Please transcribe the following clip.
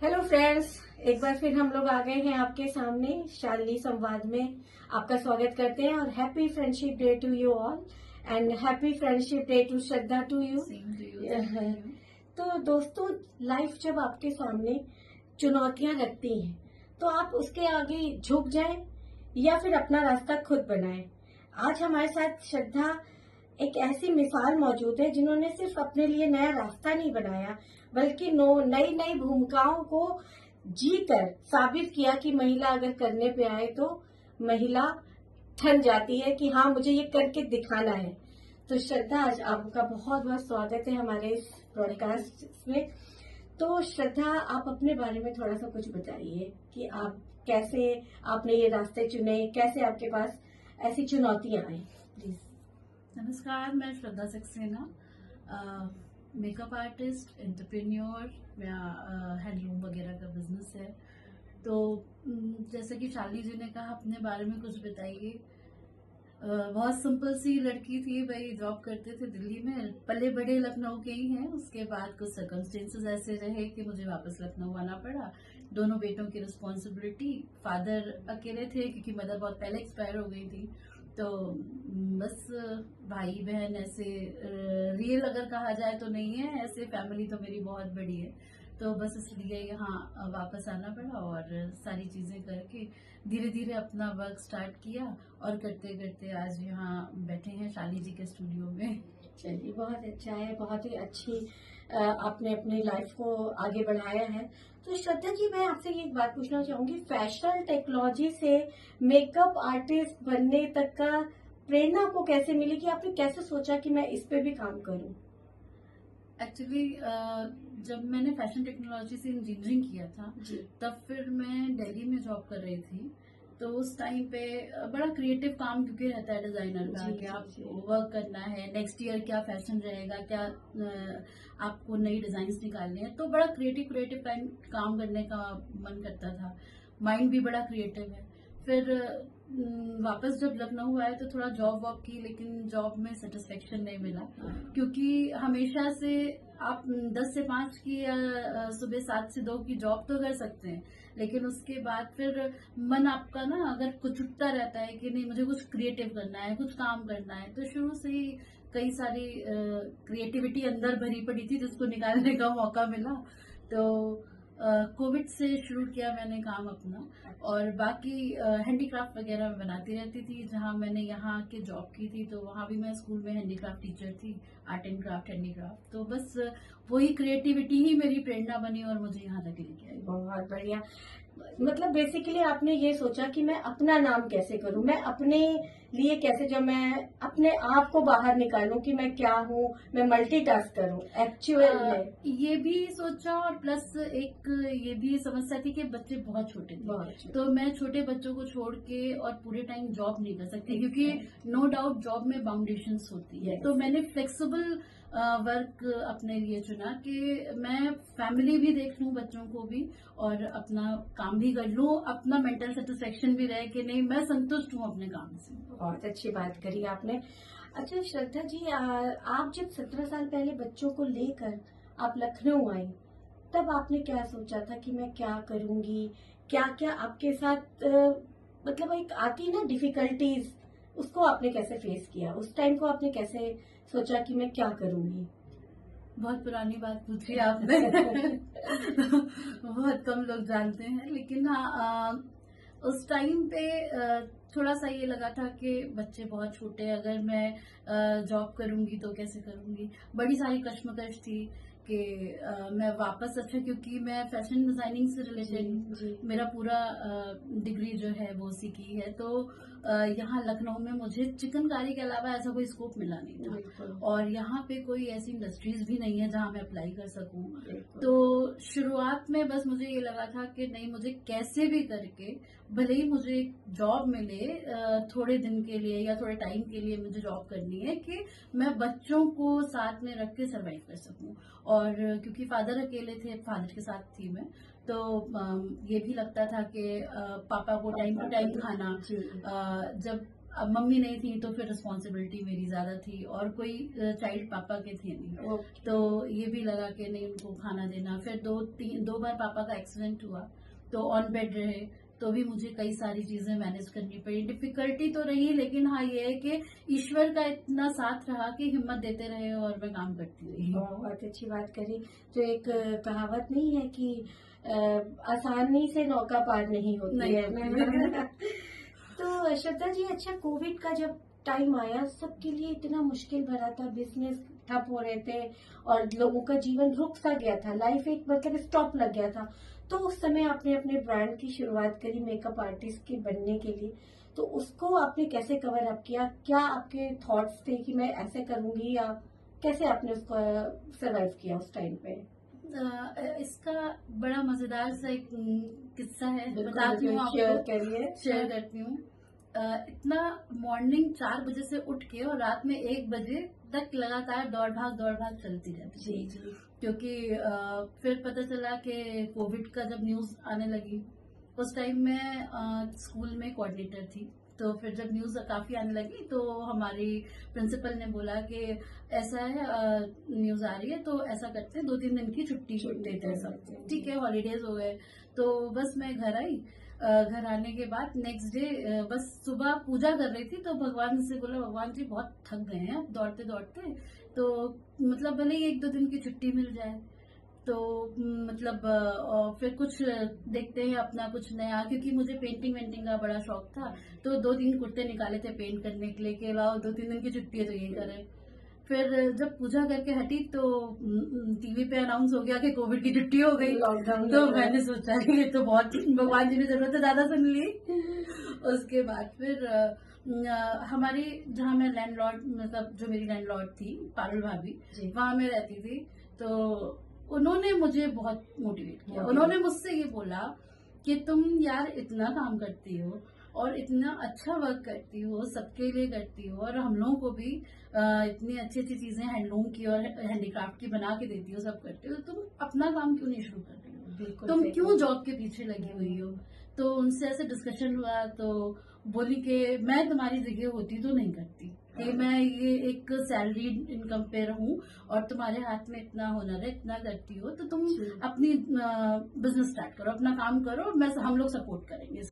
Hello friends, एक बार फिर हम लोग आ गए हैं आपके सामने शालिनी संवाद में। आपका स्वागत करते हैं और happy friendship day to you all and happy friendship day to Shraddha to you. Same to you, same to you. तो दोस्तों, लाइफ जब आपके सामने चुनौतियां रखती हैं तो आप उसके आगे झुक जाएं या फिर अपना रास्ता खुद बनाएं। आज हमारे साथ श्रद्धा एक ऐसी मिसाल मौजूद है जिन्होंने सिर्फ अपने लिए नया रास्ता नहीं बनाया बल्कि नई नई भूमिकाओं को जीकर साबित किया कि महिला अगर करने पे आए तो महिला ठन जाती है कि हाँ, मुझे ये करके दिखाना है। तो श्रद्धा, आज आपका बहुत बहुत स्वागत है हमारे इस ब्रॉडकास्ट में। तो श्रद्धा, आप अपने बारे में थोड़ा सा कुछ बताइए कि आप कैसे आपने ये रास्ते चुने, कैसे आपके पास ऐसी चुनौतियां आई, प्लीज। नमस्कार, मैं श्रद्धा सक्सेना, मेकअप आर्टिस्ट, एंटरप्रेन्योर। मेरा हैंडलूम वगैरह का बिजनेस है। तो जैसे कि शालिनी जी ने कहा, अपने बारे में कुछ बताइए। बहुत सिंपल सी लड़की थी भाई, जॉब करते थे दिल्ली में, पले बड़े लखनऊ के ही हैं। उसके बाद कुछ सर्कमस्टेंसेस ऐसे रहे कि मुझे वापस लखनऊ आना पड़ा। दोनों बेटों की रिस्पॉन्सिबिलिटी, फादर अकेले थे क्योंकि मदर बहुत पहले एक्सपायर हो गई थी। तो बस भाई बहन ऐसे रियल अगर कहा जाए तो नहीं है, ऐसे फैमिली तो मेरी बहुत बड़ी है। तो बस इसलिए यहाँ वापस आना पड़ा और सारी चीजें करके धीरे धीरे अपना वर्क स्टार्ट किया और करते करते आज यहाँ बैठे हैं शालिनी जी के स्टूडियो में। चलिए, बहुत अच्छा है, बहुत ही अच्छी आपने अपनी लाइफ को आगे बढ़ाया है। तो श्रद्धा जी, मैं आपसे ये एक बात पूछना चाहूंगी, फैशन टेक्नोलॉजी से मेकअप आर्टिस्ट बनने तक का प्रेरणा आपको कैसे मिली कि आपने कैसे सोचा कि मैं इस पे भी काम करूं? एक्चुअली जब मैंने फैशन टेक्नोलॉजी से इंजीनियरिंग किया था जी। तब फिर मैं दिल्ली में जॉब कर रही थी। तो उस टाइम पे बड़ा क्रिएटिव काम क्योंकि रहता है डिजाइनर का जी, कि जी, आप जी। वर्क करना है, नेक्स्ट ईयर क्या फैशन रहेगा, क्या आपको नई डिजाइन्स निकालने हैं। तो बड़ा क्रिएटिव काम करने का मन करता था। माइंड भी बड़ा क्रिएटिव है। फिर वापस जब लखनऊ आए तो थोड़ा जॉब वॉब की, लेकिन जॉब में सेटिस्फेक्शन नहीं मिला क्योंकि हमेशा से आप 10 से 5 की या सुबह 7 से 2 की जॉब तो कर सकते हैं, लेकिन उसके बाद फिर मन आपका ना अगर कुछ उठता रहता है कि नहीं मुझे कुछ क्रिएटिव करना है, कुछ काम करना है। तो शुरू से ही कई सारी क्रिएटिविटी अंदर भरी पड़ी थी जिसको निकालने का मौका मिला। तो कोविड से शुरू किया मैंने काम अपना, और बाकी हैंडीक्राफ्ट वगैरह मैं बनाती रहती थी। जहाँ मैंने यहाँ के जॉब की थी तो वहाँ भी मैं स्कूल में हैंडीक्राफ्ट टीचर थी, आर्ट एंड क्राफ्ट हैंडीक्राफ्ट। तो बस वही क्रिएटिविटी ही मेरी प्रेरणा बनी और मुझे यहाँ तक लेके आई। बहुत बढ़िया। मतलब बेसिकली आपने ये सोचा कि मैं अपना नाम कैसे करूं, मैं अपने लिए कैसे, जब मैं अपने आप को बाहर निकालूं कि मैं क्या हूं, मैं मल्टीटास्क करूं एक्चुअल में। ये भी सोचा और प्लस एक ये भी समस्या थी कि बच्चे बहुत छोटे थे। बहुत अच्छी। तो मैं छोटे बच्चों को छोड़ के और पूरे टाइम जॉब नहीं कर सकती क्योंकि नो डाउट जॉब में बाउंडेशंस होती है। Yes. तो मैंने फ्लेक्सिबल वर्क अपने लिए चुना कि मैं फैमिली भी देख लूं, बच्चों को भी, और अपना काम भी कर लूं, अपना मेंटल सेटिस्फेक्शन भी रहे कि नहीं मैं संतुष्ट हूं अपने काम से। बहुत अच्छी बात करी आपने। अच्छा श्रद्धा जी, आप जब 17 साल पहले बच्चों को लेकर आप लखनऊ आई, तब आपने क्या सोचा था कि मैं क्या करूंगी, क्या क्या आपके साथ मतलब एक आती है ना डिफिकल्टीज, उसको आपने कैसे फेस किया? उस टाइम को आपने कैसे सोचा कि मैं क्या करूंगी? बहुत पुरानी बात पूछी आपने। बहुत कम लोग जानते हैं, लेकिन हाँ, उस टाइम पे थोड़ा सा ये लगा था कि बच्चे बहुत छोटे हैं, अगर मैं जॉब करूंगी तो कैसे करूंगी। बड़ी सारी कश्मकश थी कि मैं वापस, अच्छा क्योंकि मैं फैशन डिजाइनिंग से जी, रिलेटेड जी। मेरा पूरा डिग्री जो है वो उसी की है। तो यहाँ लखनऊ में मुझे चिकनकारी के अलावा ऐसा कोई स्कोप मिला नहीं था, बिल्कुल। और यहाँ पे कोई ऐसी इंडस्ट्रीज भी नहीं है जहाँ मैं अप्लाई कर सकूं। बिल्कुल। तो शुरुआत में बस मुझे ये लगा था कि नहीं, मुझे कैसे भी करके भले ही मुझे एक जॉब मिले थोड़े दिन के लिए या थोड़े टाइम के लिए, मुझे जॉब करनी है कि मैं बच्चों को साथ में रख के सर्वाइव कर सकूं। और क्योंकि फादर अकेले थे, फादर के साथ थी मैं, तो ये भी लगता था कि पापा को टाइम टू टाइम खाना, जी। जब अब मम्मी नहीं थी तो फिर रिस्पॉन्सिबिलिटी मेरी ज्यादा थी, और कोई चाइल्ड पापा के थे नहीं। ओके। तो ये भी लगा कि नहीं, उनको खाना देना। फिर दो बार पापा का एक्सीडेंट हुआ, तो ऑन बेड रहे, तो भी मुझे कई सारी चीजें मैनेज करनी पड़ी। डिफिकल्टी तो रही, लेकिन हाँ ये है कि ईश्वर का इतना साथ रहा कि हिम्मत देते रहे और मैं काम करती रही। बहुत अच्छी बात करी। जो एक कहावत नहीं है कि आसानी से नौका पार नहीं होती नहीं है। होती। तो श्रद्धा जी, अच्छा, कोविड का जब टाइम आया, सबके लिए इतना मुश्किल भरा था, बिजनेस ठप हो रहे थे और लोगों का जीवन रुक सा गया था, लाइफ एक मतलब स्टॉप लग गया था। तो उस समय आपने अपने ब्रांड की शुरुआत करी मेकअप आर्टिस्ट के बनने के लिए। तो उसको आपने कैसे कवर अप किया? क्या आपके थॉट्स थे कि मैं ऐसे करूंगी, या कैसे आपने उसको सरवाइव किया उस टाइम पे? इसका बड़ा मजेदार सा एक किस्सा है, बिल्कुल, बताती हूँ शेयर आपको, करिए। शेयर करती हूँ। इतना मॉर्निंग 4 बजे से उठ के और रात में 1 बजे तक लगातार दौड़ भाग चलती रहती जी थी। जी। क्योंकि फिर पता चला कि कोविड का जब न्यूज आने लगी, उस टाइम मैं स्कूल में कोऑर्डिनेटर थी। तो फिर जब न्यूज काफी आने लगी, तो हमारी प्रिंसिपल ने बोला कि ऐसा है, न्यूज आ रही है, तो ऐसा करते हैं 2-3 दिन की छुट्टी देते हैं सब। ठीक है, हॉलीडेज हो गए। तो बस मैं घर आई। घर आने के बाद नेक्स्ट डे बस सुबह पूजा कर रही थी, तो भगवान से बोला, भगवान जी बहुत थक गए हैं अब दौड़ते दौड़ते, तो मतलब भले ही 1-2 दिन की छुट्टी मिल जाए। तो मतलब फिर कुछ देखते हैं अपना कुछ नया, क्योंकि मुझे पेंटिंग वेंटिंग का बड़ा शौक था। तो 2-3 कुर्ते निकाले थे पेंट करने के लिए कि लाओ 2-3 दिन की छुट्टी है तो ये करें। फिर जब पूजा करके हटी, तो टीवी पे अनाउंस हो गया कि कोविड की छुट्टी हो गई। लॉकडाउन तो मैंने सोचा कि ये तो बहुत भगवान जी ने जरूरत है ज्यादा सुन ली। उसके बाद फिर हमारी, जहाँ मैं लैंडलॉर्ड, मतलब जो मेरी लैंडलॉर्ड थी पारुल भाभी, जी। वहां मैं रहती थी। तो उन्होंने मुझे बहुत मोटिवेट किया। उन्होंने मुझसे ये बोला कि तुम यार इतना काम करती हो और इतना अच्छा वर्क करती हो, सबके लिए करती हो, और हम लोगों को भी इतनी अच्छी अच्छी चीजें हैंडलूम की और हैंडीक्राफ्ट की बना के देती हो, सब करती हो, तुम अपना काम क्यों नहीं शुरू कर रही हो? बिल्कुल तुम सही क्यों कहा। जॉब के पीछे लगी हुई हो? तो उनसे ऐसे डिस्कशन हुआ, तो बोली कि मैं तुम्हारी जगह होती तो नहीं करती, कि मैं ये एक सैलरी इनकम पे रहूं और तुम्हारे हाथ में इतना हुनर है, इतना करती हो, तो तुम जी। अपनी बिजनेस स्टार्ट करो, अपना काम करो, मैं हम लोग सपोर्ट करेंगे।